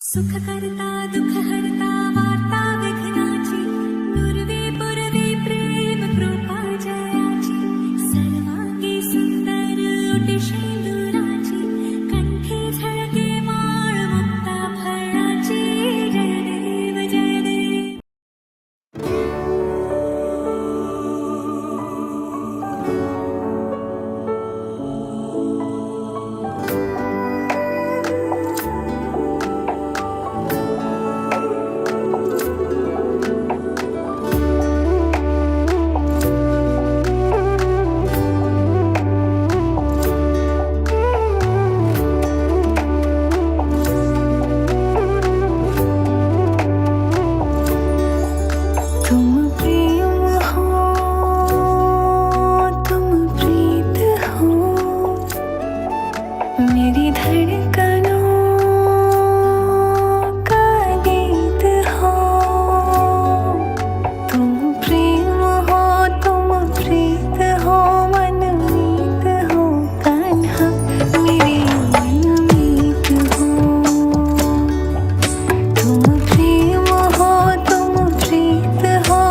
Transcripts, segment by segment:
सुख करता दुख हरता वार्ता विघ्नाची दुर्वे पुरवे प्रेम कृपा जयाची सर्वांगी सुंदर ओटी शेंदुराची कंठी झळके माळ मुक्ता फळाची जय देव जय देव। मेरी धड़कनों का गीत हो, तुम प्रेम हो, तुम प्रीत हो, मनमीत हो कान्हा मेरे मनमीत हो। तुम प्रेम हो, तुम प्रीत हो,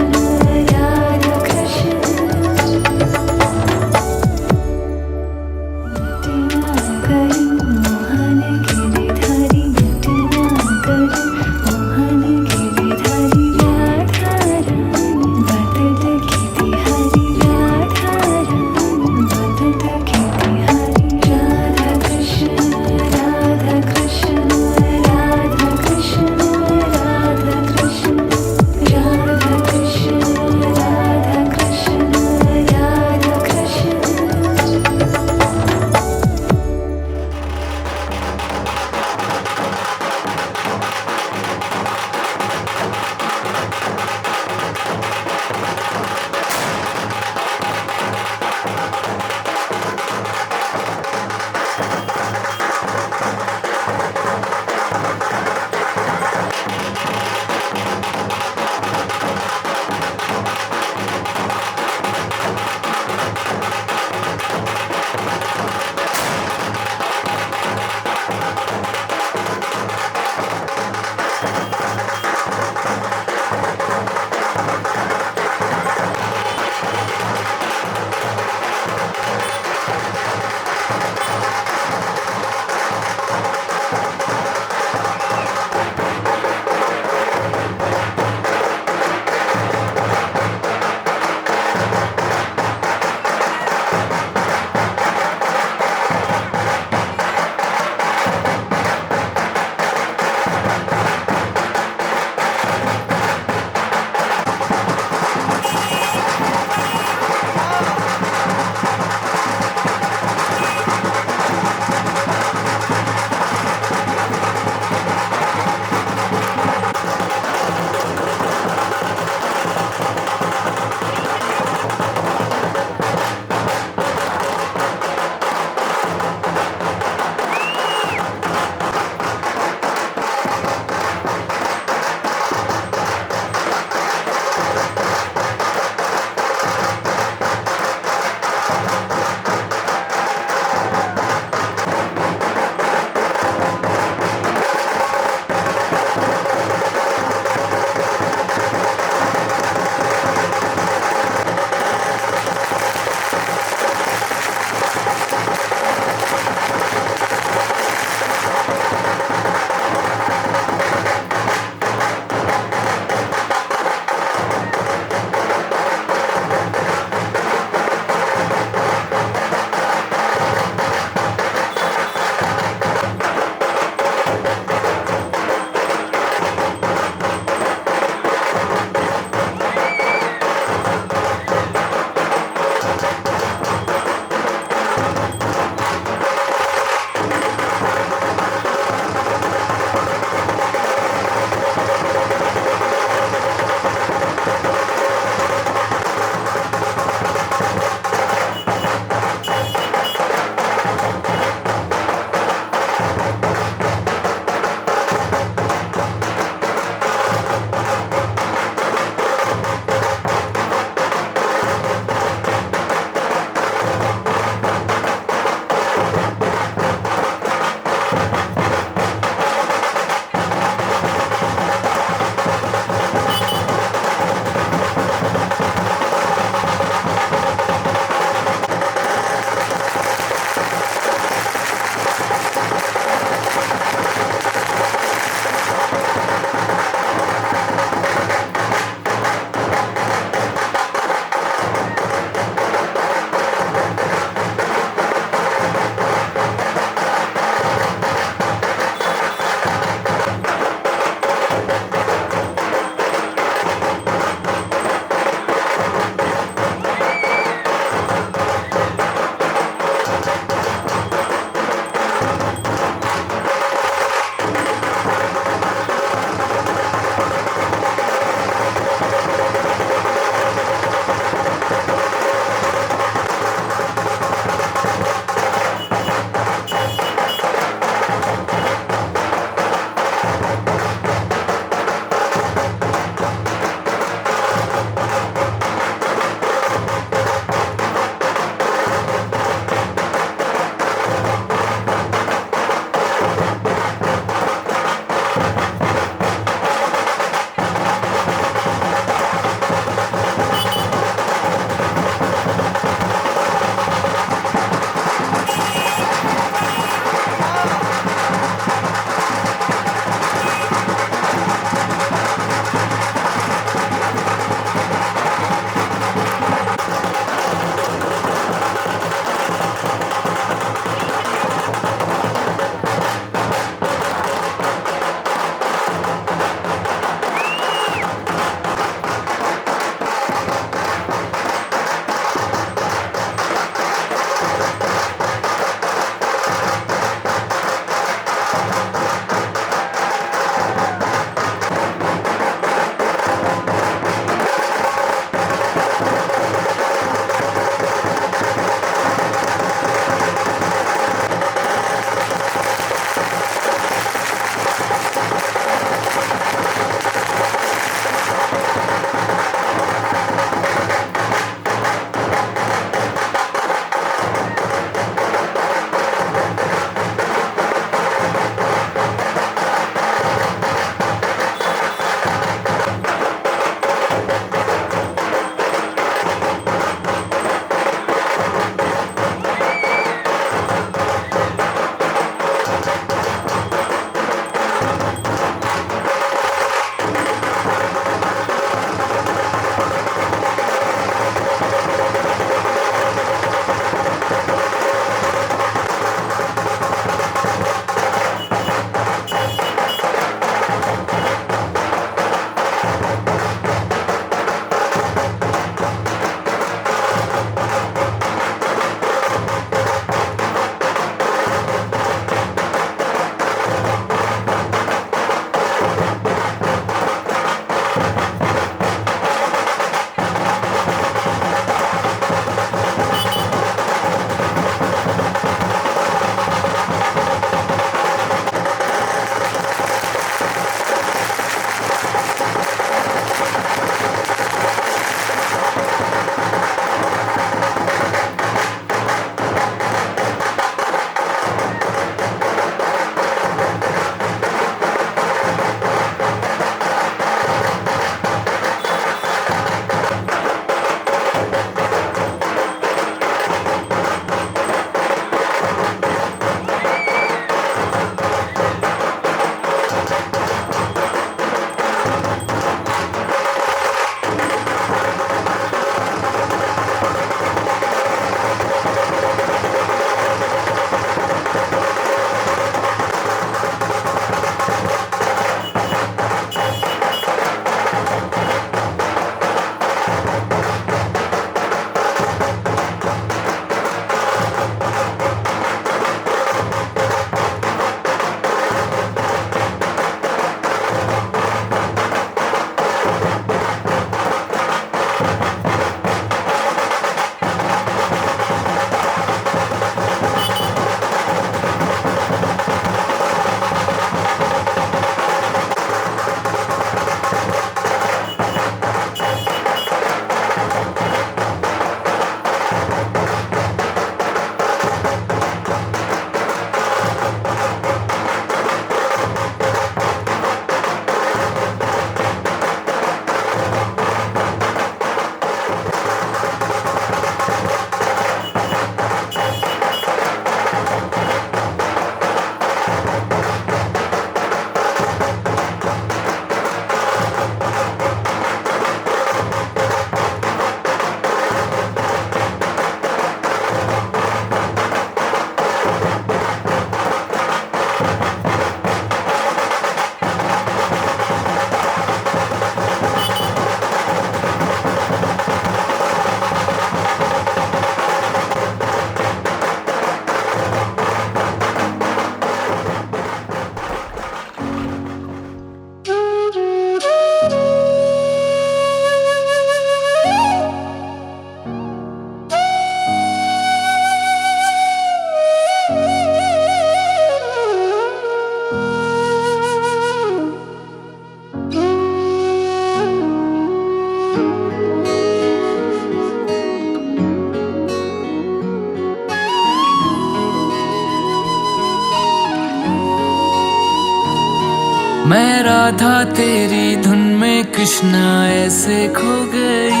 मैं राधा तेरी धुन में कृष्णा ऐसे खो गई,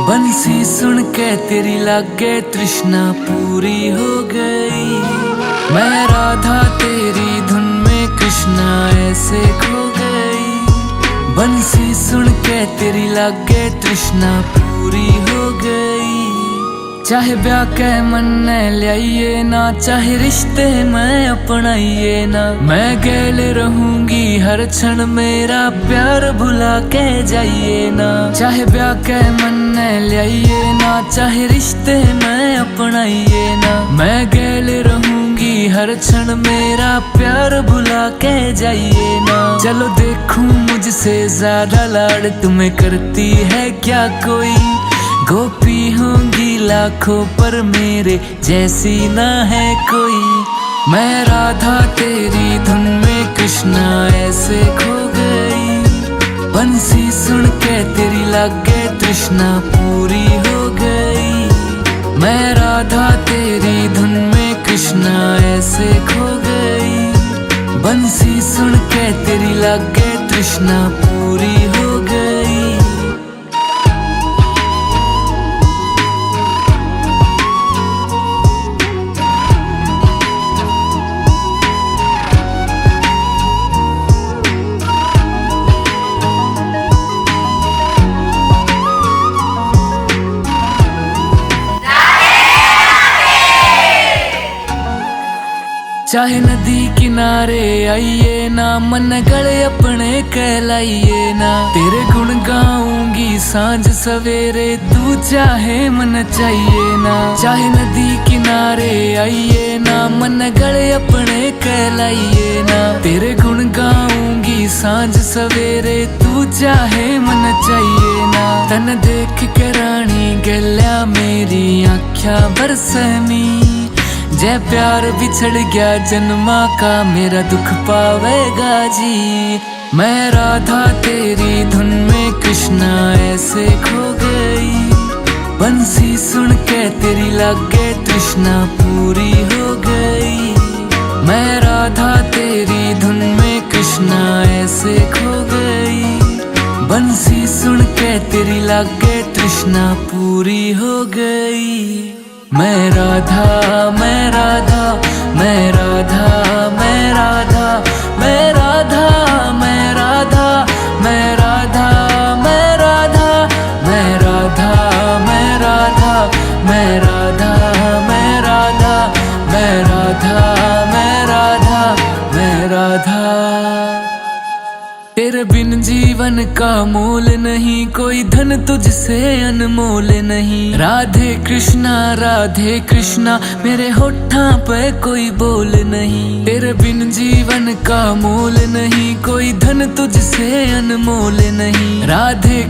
बंसी सुन के तेरी लागे तृष्णा पूरी हो गई। मैं राधा तेरी धुन में कृष्णा ऐसे खो गई, बंसी सुन के तेरी लागे तृष्णा पूरी हो गई। चाहे ब्याह के मन लियाइए ना, चाहे रिश्ते में अपनाइए ना, मैं गैल रहूंगी हर क्षण मेरा प्यार भुला के जाइए ना। चाहे ब्याह के मन लियाइए ना, चाहे रिश्ते में अपनाइए ना, मैं गैल रहूंगी हर क्षण मेरा प्यार भुला के जाइए ना। चलो देखूं मुझसे ज्यादा लाड़ तुम्हें करती है क्या कोई, गोपी होंगी लाखों पर मेरे जैसी ना है कोई। मैं राधा तेरी धुन में कृष्णा ऐसे खो गई, बंसी सुन के तेरी लागे तृष्णा पूरी हो गई। मैं राधा तेरी धुन में कृष्णा ऐसे खो गई, बंसी सुन के तेरी लागे तृष्णा पूरी हो गई। चाहे नदी किनारे आइए ना, मन गले अपने कहलाइए ना, तेरे गुण गाऊंगी सांझ सवेरे तू चाहे मन चाहिए ना। चाहे नदी किनारे आइए ना, मन गले अपने कहलाइए ना, तेरे गुण गाऊंगी सांझ सवेरे तू चाहे मन चाहिए ना। तन देख के रानी गल्या मेरी आँखियां बरसमी, जय प्यार बिछड़ गया जन्मा का मेरा दुख पावेगा जी। मैं राधा तेरी धुन में कृष्णा ऐसे खो गई, बंसी सुन के तेरी लागे तृष्णा पूरी हो गई। मैं राधा तेरी धुन में कृष्णा ऐसे खो गई, बंसी सुन के तेरी लागे तृष्णा पूरी हो गई। मैं राधा मैं राधा मैं राधा मैं राधा मैं राधा मैं राधा मैं राधा मैं राधा मैं राधा मैं राधा मैं राधा मैं राधा मैं राधा मैं राधा मैं राधा। तेरे बिन जीवन का मोल नहीं, कोई धन तुझसे अनमोल नहीं। राधे कृष्णा मेरे होठां पे कोई बोल नहीं। तेरे बिन जीवन का मोल नहीं, कोई धन तुझसे अनमोल नहीं। राधे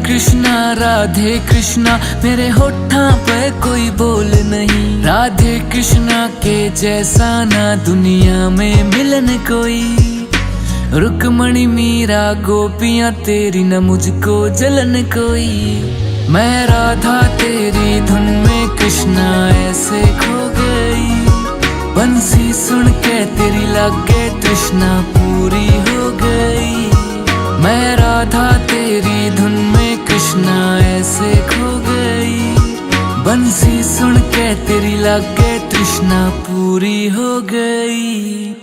कृष्णा मेरे होठां पे कोई बोल नहीं। राधे कृष्णा के जैसा ना दुनिया में मिलन कोई, रुक्मणी मीरा गोपियां तेरी न मुझको जलन कोई। मैं राधा तेरी धुन में कृष्णा ऐसे खो गई, बंसी सुन के तेरी लागे तृष्णा पूरी हो गई। मैं राधा तेरी धुन में कृष्णा ऐसे खो गई, बंसी सुन के तेरी लागे तृष्णा पूरी हो गई।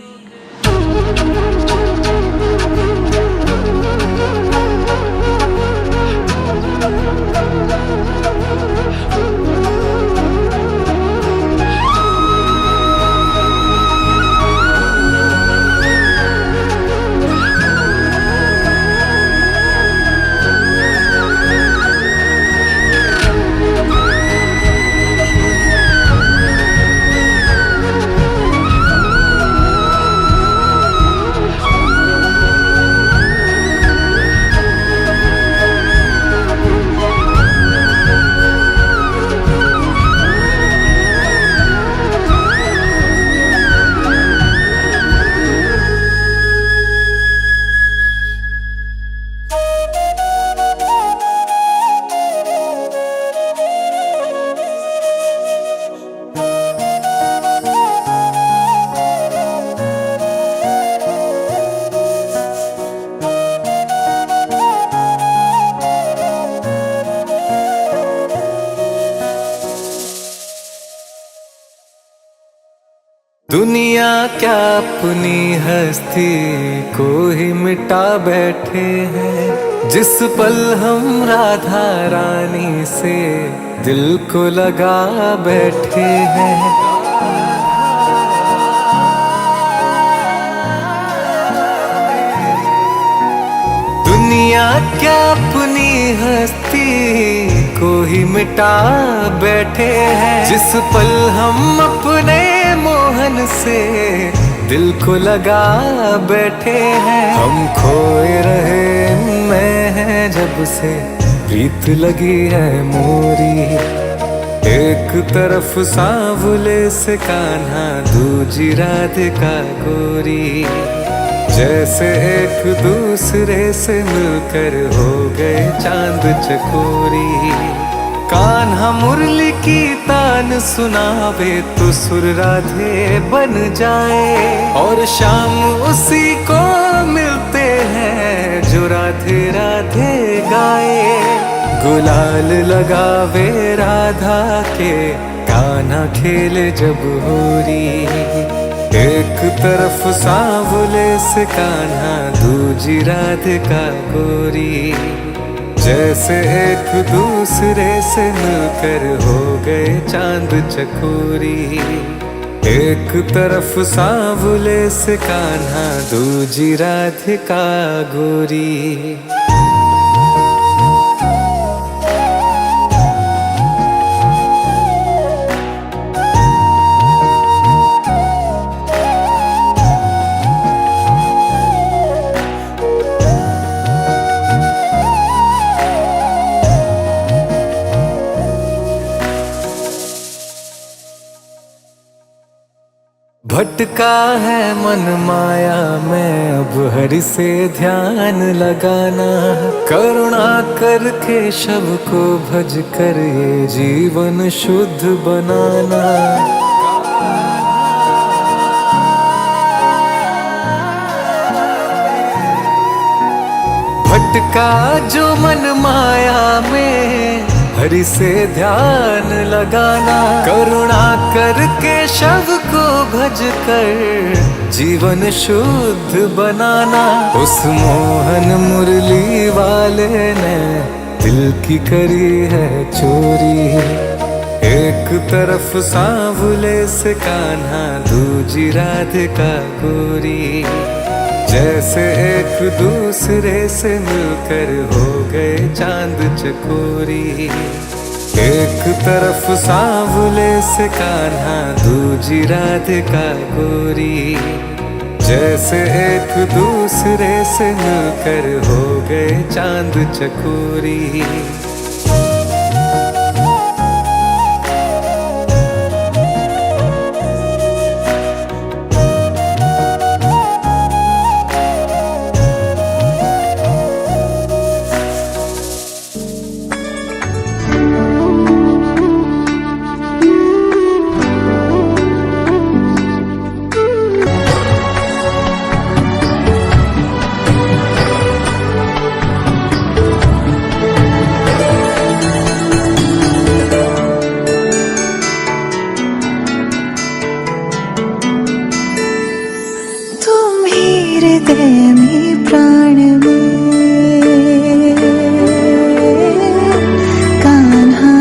दुनिया क्या अपनी हस्ती को ही मिटा बैठे हैं। जिस पल हम राधा रानी से दिल को लगा बैठे हैं। दुनिया क्या अपनी हस्ती को ही मिटा बैठे हैं। जिस पल हम अपने मोहन से दिल को लगा बैठे हैं। हम खोए रहे मैं हैं जब से प्रीत लगी है मोरी। एक तरफ सांवले से कान्हा, दूजी राधिका गोरी। जैसे एक दूसरे से मिलकर हो गए चांद चकोरी। कान्हा मुरली की तान सुनावे तो सुर राधे बन जाए। और शाम उसी को मिलते हैं जो राधे राधे गाए। गुलाल लगावे राधा के, कान्हा खेले जब होरी। एक तरफ सांवले से कान्हा, दूजी राधिका गोरी। जैसे एक दूसरे से मिलकर हो गए चांद चकोरी। एक तरफ सांवले से कान्हा, दूजी राधिका गोरी। भटका है मन माया में अब हरि से ध्यान लगाना। करुणा करके शव को भज कर ये जीवन शुद्ध बनाना। भटका जो मन माया में हरि से ध्यान लगाना। करुणा करके शव को भज कर जीवन शुद्ध बनाना। उस मोहन मुरली वाले ने दिल की करी है चोरी। एक तरफ सांवले से कान्हा, दूजी राधिका गोरी। जैसे एक दूसरे से मिलकर हो गए चांद चकोरी। एक तरफ सांवले से कान्हा, दूजी राधिका गोरी। जैसे एक दूसरे से मिलकर हो गए चांद चकोरी। हृदय में प्राण में कान्हा,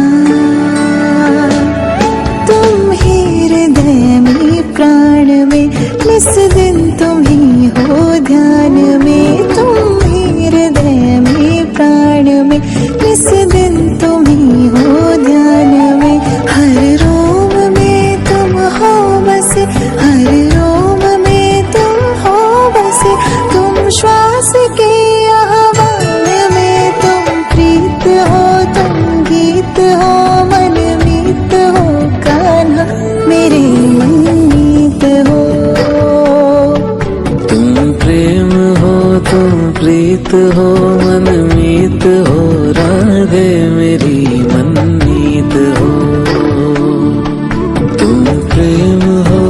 तुम ही हृदय में प्राण में। निस दिन तुम ही हो ध्यान में। तुम ही हृदय में प्राण में, निस दिन तुम ही हो ध्यान में। हर रोम में तुम हो बसे, हर रोम में तुम हो बसे। तुम श्वास के आह्वान में, तुम प्रीत हो, तुम गीत हो, मन मीत हो कान्हा, मेरे मन मीत हो। तुम प्रेम हो, तुम प्रीत हो, मन मीत हो राधे मेरी मन मीत हो। तुम प्रेम हो,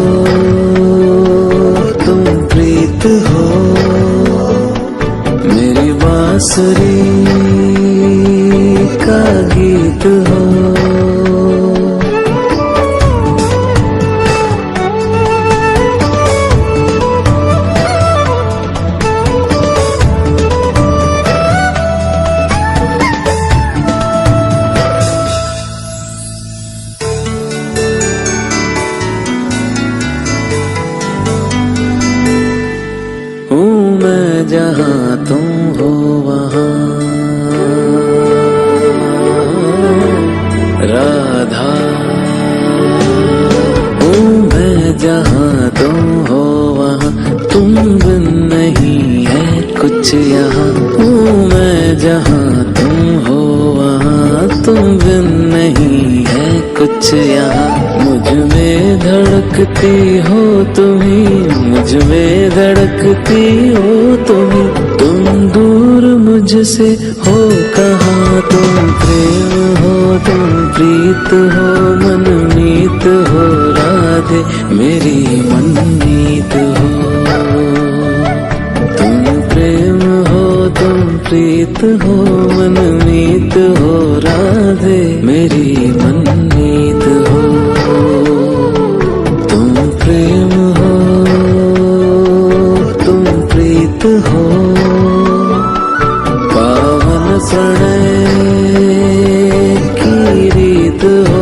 तुम प्रीत हो, मेरी बांसुरी का गीत हो। जहाँ तुम हो वहाँ राधा, हूँ मैं जहाँ तुम हो वहाँ, तुम बिन नहीं है कुछ यहाँ। हूँ मैं जहाँ तुम हो वहाँ, तुम बिन नहीं है कुछ यहाँ। मुझ में धड़कती हो तुम्ही, मुझ में धड़कती हो तुम्ही, तुम दूर मुझसे हो कहाँ। तुम प्रेम हो, तुम प्रीत हो, मनमीत हो राधे मेरी मनमीत हो। तुम प्रेम हो, तुम प्रीत हो, मनमीत हो राधे मेरी मनमीत हो। तुम प्रेम हो, तुम प्रीत हो, पावन प्रणय की रीत हो।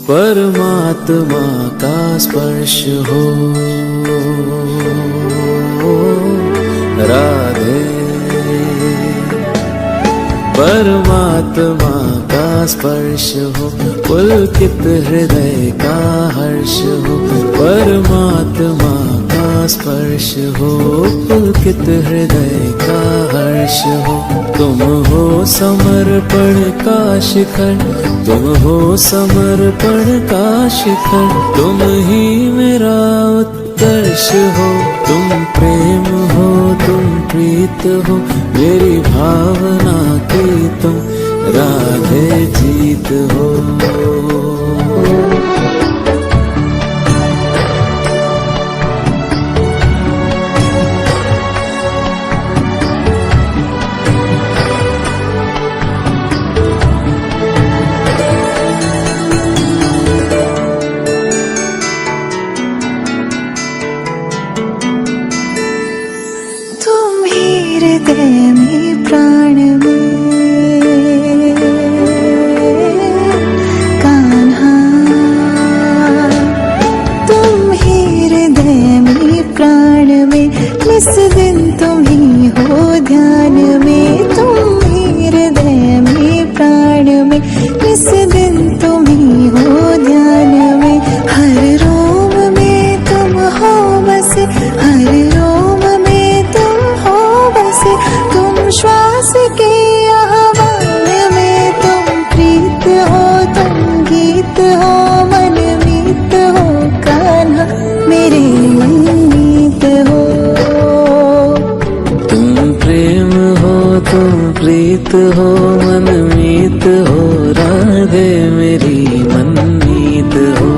परमात्मा का स्पर्श हो राधे, परमात्मा का स्पर्श हो, पुलकित हृदय का हर्ष हो। परमात्मा का स्पर्श हो, पुलकित हृदय का हर्ष हो। तुम हो समर्पण का शिखर, तुम हो समर्पण का शिखर, तुम ही मेरा उत्कर्ष हो। तुम प्रेम हो, तुम प्रीत हो, मेरी भावना की तुम राधे जीत हो। हृदय में प्राण में कान्हा, तुम ही हृदय में प्राण में, निस दिन तुम ही हो ध्यान में। तुम ही हृदय में प्राण में, निस दिन तुम ही हो ध्यान में। हर रोम में तुम हो बसे, हर रोम में तुम हो बसे, तुम श्वास के आह्वान में। तुम प्रीत हो, तुम गीत हो, मनमीत हो कान्हा मेरे मनमीत हो। तुम प्रेम हो, तुम प्रीत हो, मनमीत हो राधे मेरी मनमीत हो।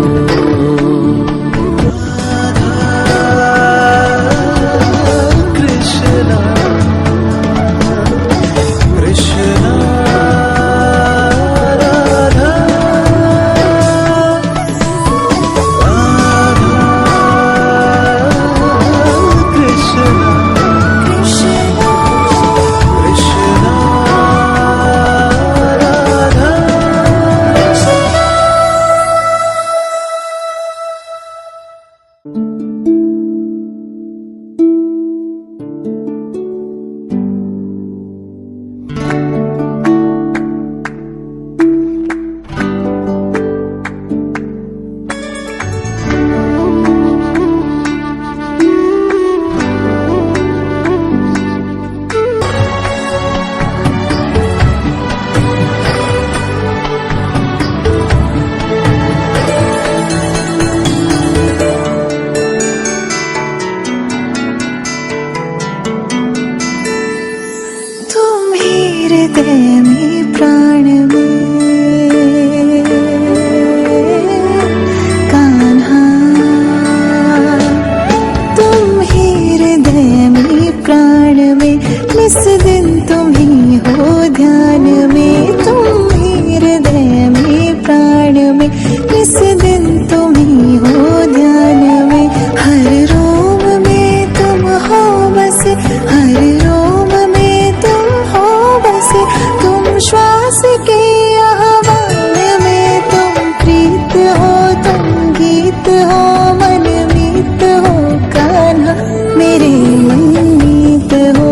इस दिन तुम ही हो ध्यान में, हर रोम में तुम हो बसे, हर रोम में तुम हो बसे, तुम श्वास के आह्वान में, तुम प्रीत हो तुम गीत हो, मनमीत हो कान्हा मेरे मनमीत हो।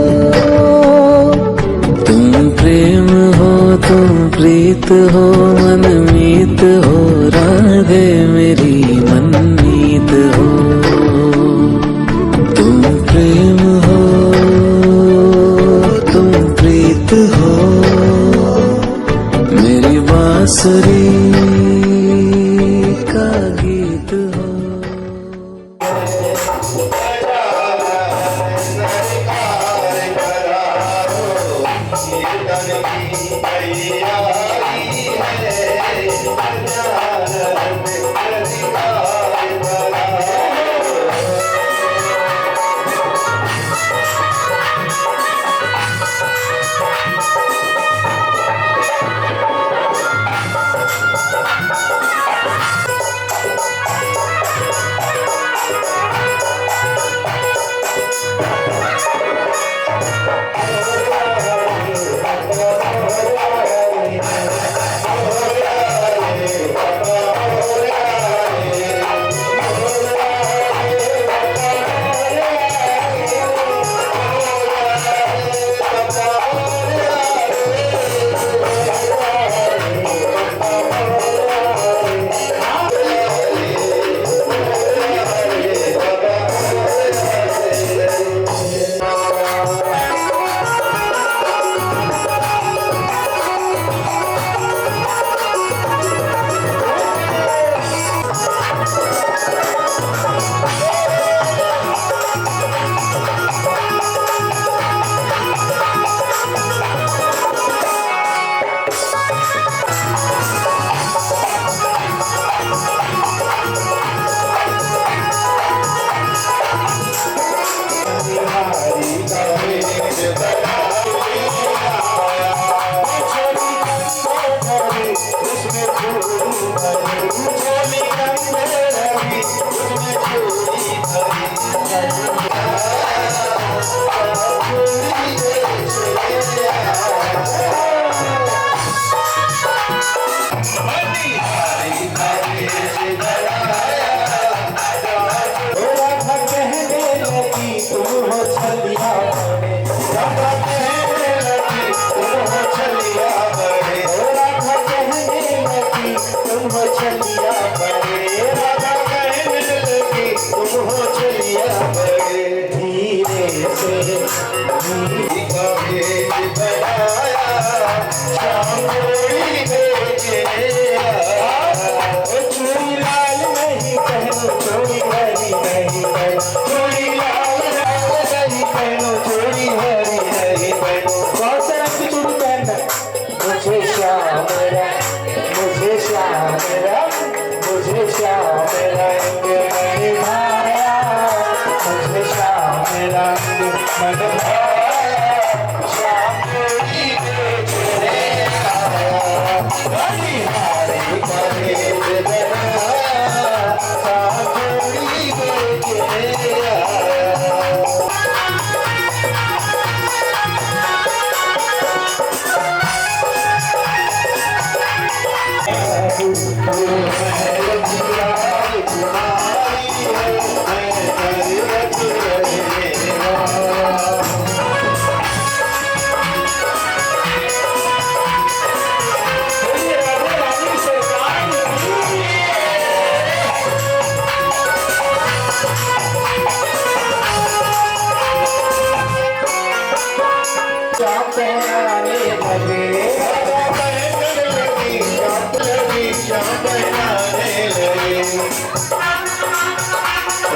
तुम प्रेम हो तुम प्रीत हो मनमीत हो, राधे मेरी मनमीत हो। तुम प्रेम हो तुम प्रीत हो, मेरी बांसुरी का गीत हो।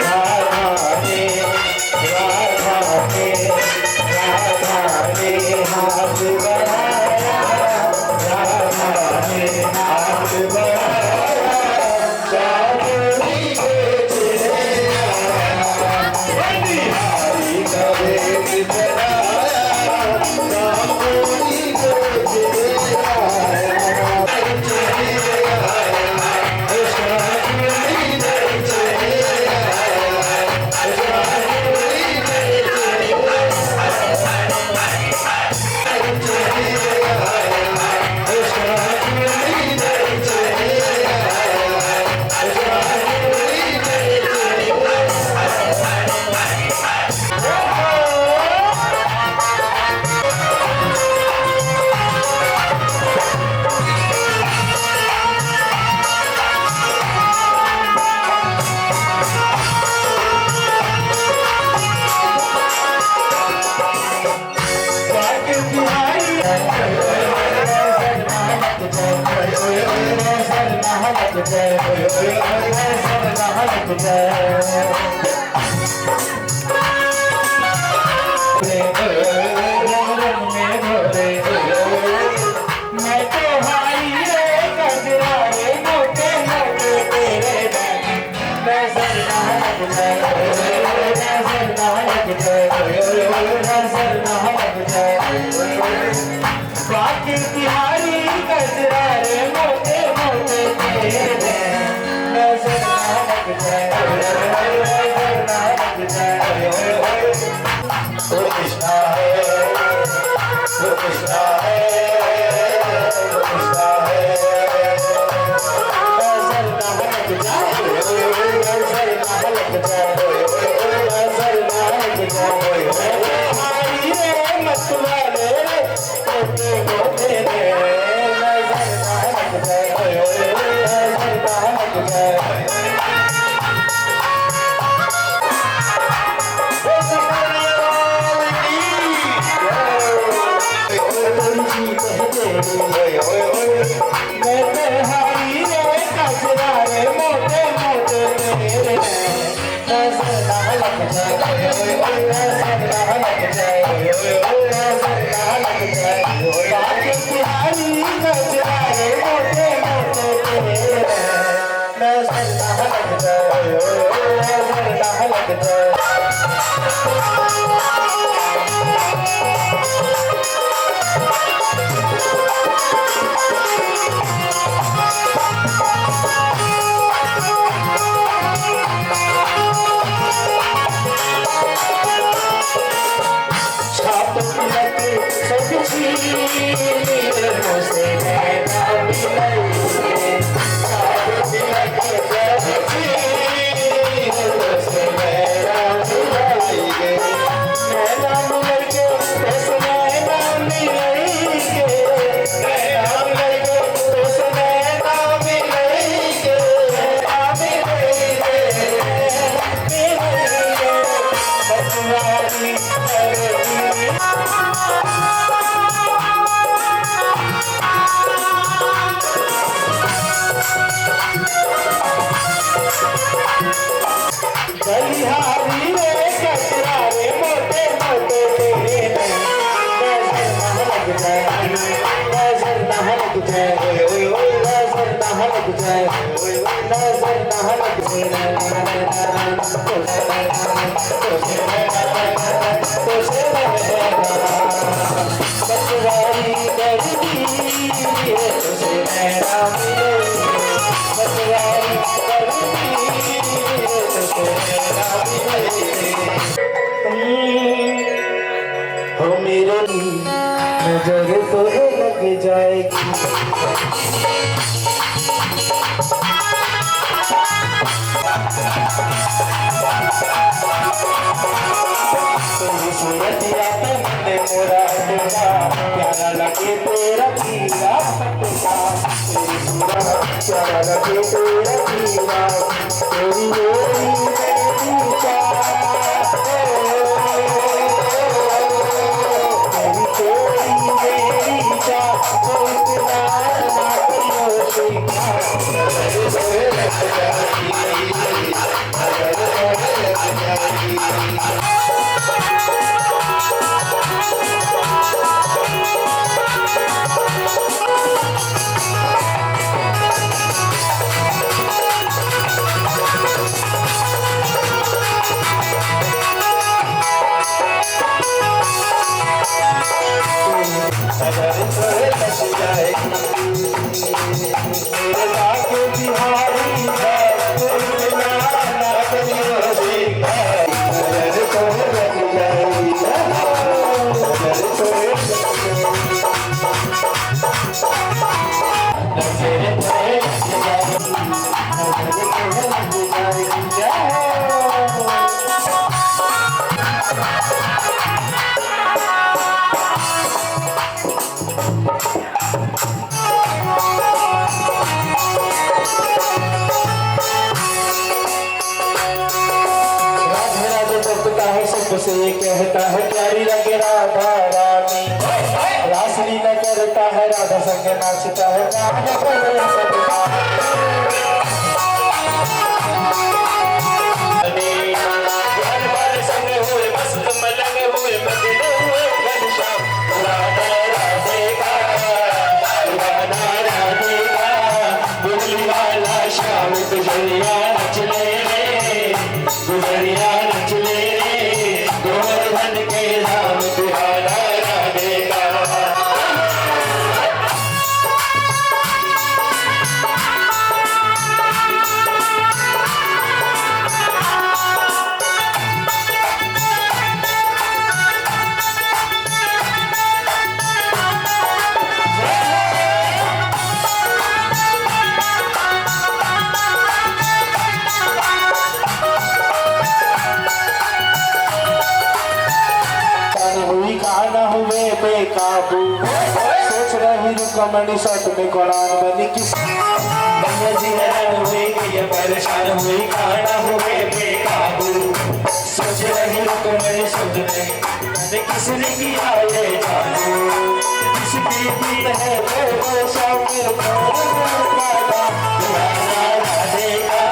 राधा लग जाए, सरना लग जाए। मैं तो हाई रे गजरा रे मोटे मोटे तेरे नजर ना लग जाए, नजर ना लग जाए, नजर ना लग जाए। बाकी बिहारी गजरा रे मोटे मोटे तेरे नजर ना लग जाए, नजर ना लग जाए। कृष्णा है, कृष्णा है, कृष्णा है। नजर ना लग जाए, नजर ना लग जाए, नजर ना लग जाए। हमारी रे मतवाले मोटे मोटे रे नजर ना लग जाए, नजर ना लग जाए। मैं तेहारी रे गजरा रे मोटे मोटे तेरे नजर ना लग जाए, नजर ना लग जाए, नजर ना लग जाए। बाकी बिहारी गजरा रे मोटे मोटे तेरे नजर ना लग जाए, नजर ना लग जाए। छाप लगे सब चीज़ मुझसे नैना मिलाइए, छाप लगे सब चीज़ मुझसे नैना मिलाइए, नैना मिलाइए ऐसे नैना मिलाइए, नैना मिलाइए ऐसे नैना मिलाइए, मिलाइए बचवानी बलिहारी रे गजरा रे मोटे मोटे तेरे नजर ना लग जाए, नजर ना लग जाए, नजर ना लग जाए, नजर ना लग बचवारी गरीबी तुझे नैना मिले, बचवारी गरीबी हो मेरे नजर तो लग जाएगी। तेरी सूरत याद मैंने मोरा देखा, प्यारा लगे तेरा पीला पटका, तेरी सूरत प्यारा लगे तेरा पीला, तेरी मेरी मेरी चाह, तेरी तेरी मेरी चाह, तो इतना ना करियो शिका, नजर लग जाएगी, नजर लग जाएगी। से कहता है प्यारी लगे राधा रानी, रासलीला करता है राधा संग नाचता है, गुजरिया नच ले रे, गुजरिया नच ले रे, गोवर्धन के धाम दुहाना राधे का। हुई खाना हुए बेकाबू, सोच रही रुकमणी शर्ट में कुरान बनी किस भैया जी हैरान हुई गैया परेशान हुई खाना हुए बेकाबू, सोच रही रुकमणी शर्ट में किसने किया ये जादू, किसकी पीत है वो शामिल दीवाना राधे का,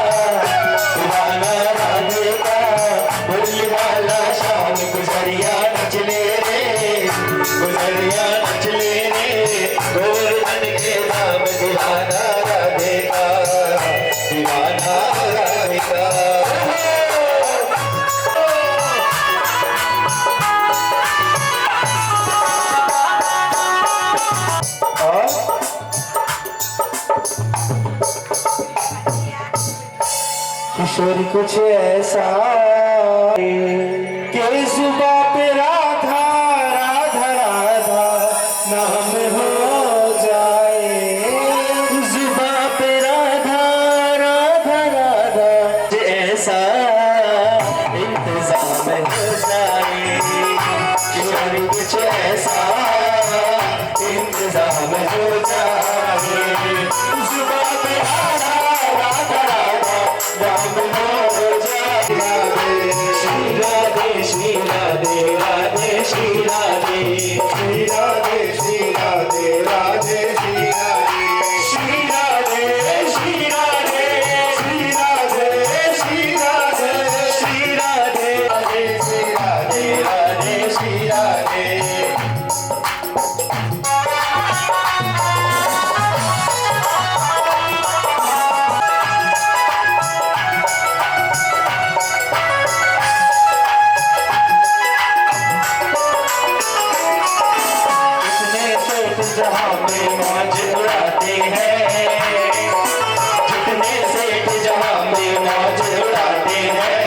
दीवाना राधे का, बोली वाला शाम गुजरिया नच ले रे, गुजरिया नच ले रे, गोवर्धन के धाम दीवाना राधे का, दीवाना राधे का। किशोरी कुछ ऐसा के सुबह पे राधा राधा राधा नाम हो जाए, सुबह पे राधा राधा राधा ऐसा इंतजाम हो जाए, किशोरी कुछ ऐसा इंतजाम हो जाए, सुबह पे राधा राधा राधा नाम हो जाए। श्री राधे श्री राधे राधे श्री राधे, श्री राधे श्री राधे राधे श्री राधे, श्री राधे श्री राधे श्री राधे श्री राधे श्री राधे श्री राधे राधे श्री राधे। जहाँ पे मौज उड़ाते हैं, जितने सेठ जहाँ पे मौज उड़ाते हैं,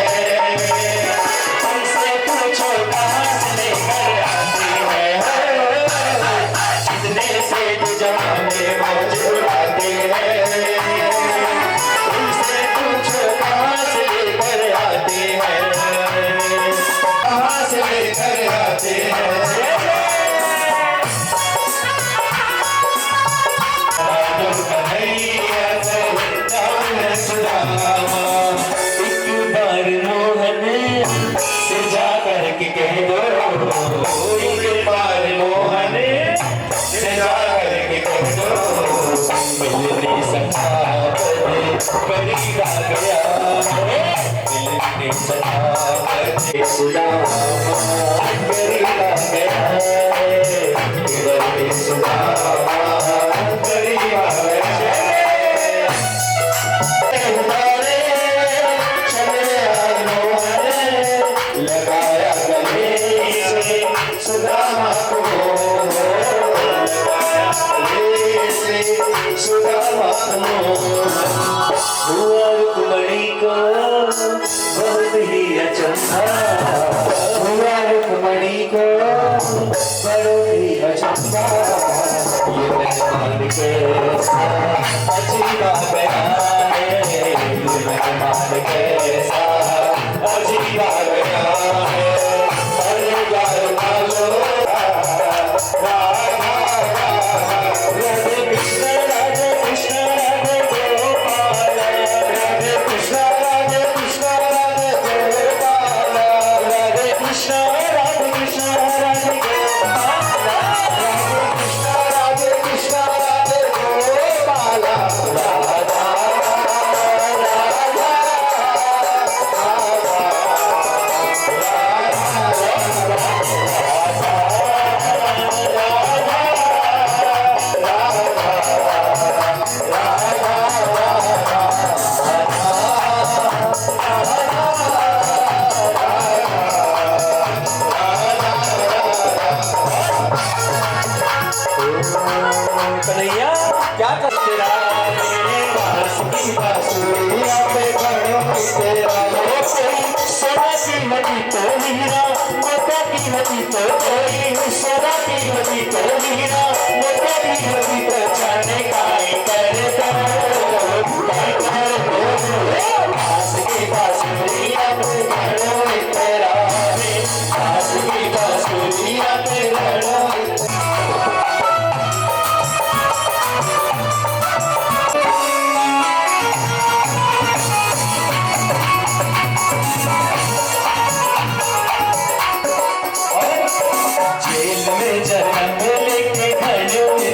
उनसे पूछो कहाँ से लेकर आते हैं, जितने सेठ जहाँ पे मौज उड़ाते हैं, उनसे पूछो कहाँ से लेकर आते हैं, कहाँ से लेकर आते हैं। एक बार मोहन से जा करके कह दो, एक बार मोहन से जा करके कह दो, मिलने सखा करीब आ गया, मिलने सखा सुदामा करीब आ गया, मिलने सुदामा करीब आ गया। लगाया गले से सुदामा को, लगाया गले से सुदामा को, हुआ रुक्मणी को बहुत ही अचंभा, हुआ रुक्मणी को बहुत ही अचंभा, ये मेहमान कैसा अजीबा बयान है, ये मेहमान कैसा अजीबा बयान है, अरे गाल मालो राधा राधे कृष्ण राधे गोपाल, राधे कृष्ण राधे गोपाल, राधे कृष्ण राधे गोपाल, राधे कृष्ण राधे गोपाल, राधा होती तो कोई शराबी होती तो हीरा मोती होती तो जाने काई करता पास की बांसुरिया पे घड़ों तेरा है पास की बांसुरिया पे घड़ों जेल में जन्म लेके घड़ों